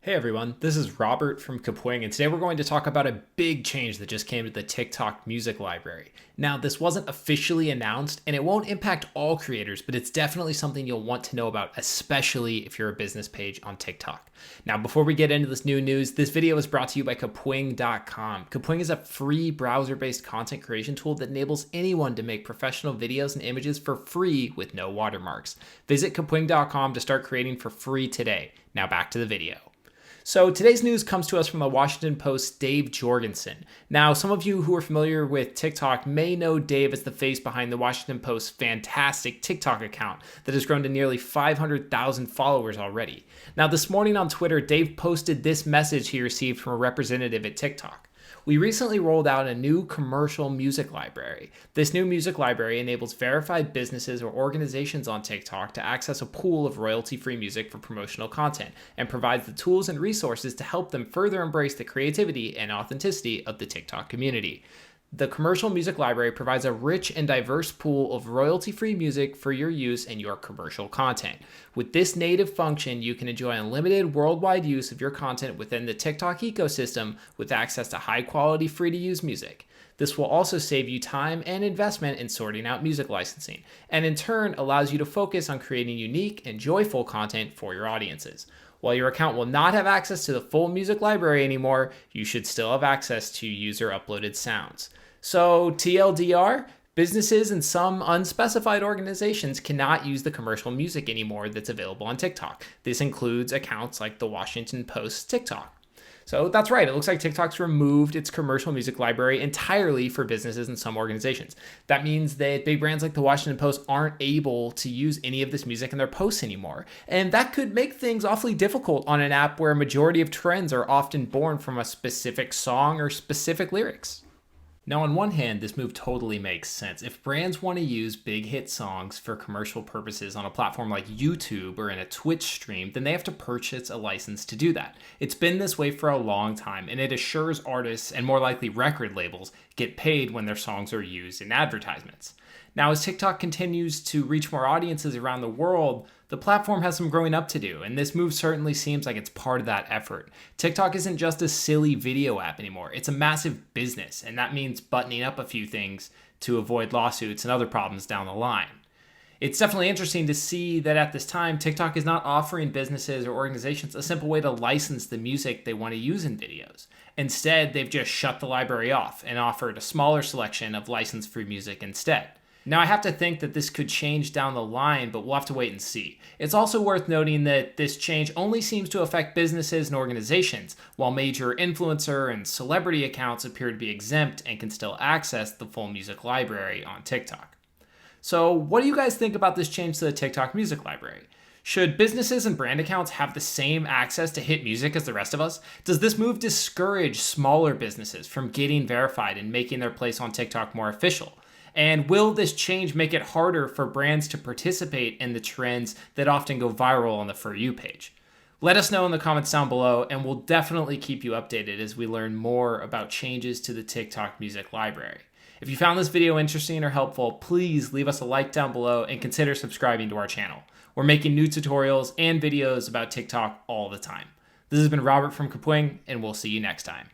Hey everyone, this is Robert from Kapwing, and today we're going to talk about a big change that just came to the TikTok music library. Now, this wasn't officially announced, and it won't impact all creators, but it's definitely something you'll want to know about, especially if you're a business page on TikTok. Now, before we get into this new news, this video is brought to you by Kapwing.com. Kapwing is a free browser-based content creation tool that enables anyone to make professional videos and images for free with no watermarks. Visit Kapwing.com to start creating for free today. Now back to the video. So today's news comes to us from the Washington Post's Dave Jorgensen. Now, some of you who are familiar with TikTok may know Dave as the face behind the Washington Post's fantastic TikTok account that has grown to nearly 500,000 followers already. Now, this morning on Twitter, Dave posted this message he received from a representative at TikTok. We recently rolled out a new commercial music library. This new music library enables verified businesses or organizations on TikTok to access a pool of royalty-free music for promotional content and provides the tools and resources to help them further embrace the creativity and authenticity of the TikTok community. The commercial music library provides a rich and diverse pool of royalty-free music for your use in your commercial content. With this native function, you can enjoy unlimited worldwide use of your content within the TikTok ecosystem with access to high-quality, free-to-use music. This will also save you time and investment in sorting out music licensing, and in turn allows you to focus on creating unique and joyful content for your audiences. While your account will not have access to the full music library anymore, you should still have access to user-uploaded sounds. So TLDR, businesses and some unspecified organizations cannot use the commercial music anymore that's available on TikTok. This includes accounts like the Washington Post's TikTok. So that's right, it looks like TikTok's removed its commercial music library entirely for businesses and some organizations. That means that big brands like the Washington Post aren't able to use any of this music in their posts anymore. And that could make things awfully difficult on an app where a majority of trends are often born from a specific song or specific lyrics. Now, on one hand, this move totally makes sense. If brands want to use big hit songs for commercial purposes on a platform like YouTube or in a Twitch stream, then they have to purchase a license to do that. It's been this way for a long time, and it assures artists and more likely record labels get paid when their songs are used in advertisements. Now, as TikTok continues to reach more audiences around the world, the platform has some growing up to do, and this move certainly seems like it's part of that effort. TikTok isn't just a silly video app anymore, it's a massive business, and that means buttoning up a few things to avoid lawsuits and other problems down the line. It's definitely interesting to see that at this time, TikTok is not offering businesses or organizations a simple way to license the music they want to use in videos. Instead, they've just shut the library off and offered a smaller selection of license-free music instead. Now, I have to think that this could change down the line, but we'll have to wait and see. It's also worth noting that this change only seems to affect businesses and organizations, while major influencer and celebrity accounts appear to be exempt and can still access the full music library on TikTok. So, what do you guys think about this change to the TikTok music library? Should businesses and brand accounts have the same access to hit music as the rest of us? Does this move discourage smaller businesses from getting verified and making their place on TikTok more official? And will this change make it harder for brands to participate in the trends that often go viral on the For You page? Let us know in the comments down below, and we'll definitely keep you updated as we learn more about changes to the TikTok music library. If you found this video interesting or helpful, please leave us a like down below and consider subscribing to our channel. We're making new tutorials and videos about TikTok all the time. This has been Robert from Kapwing, and we'll see you next time.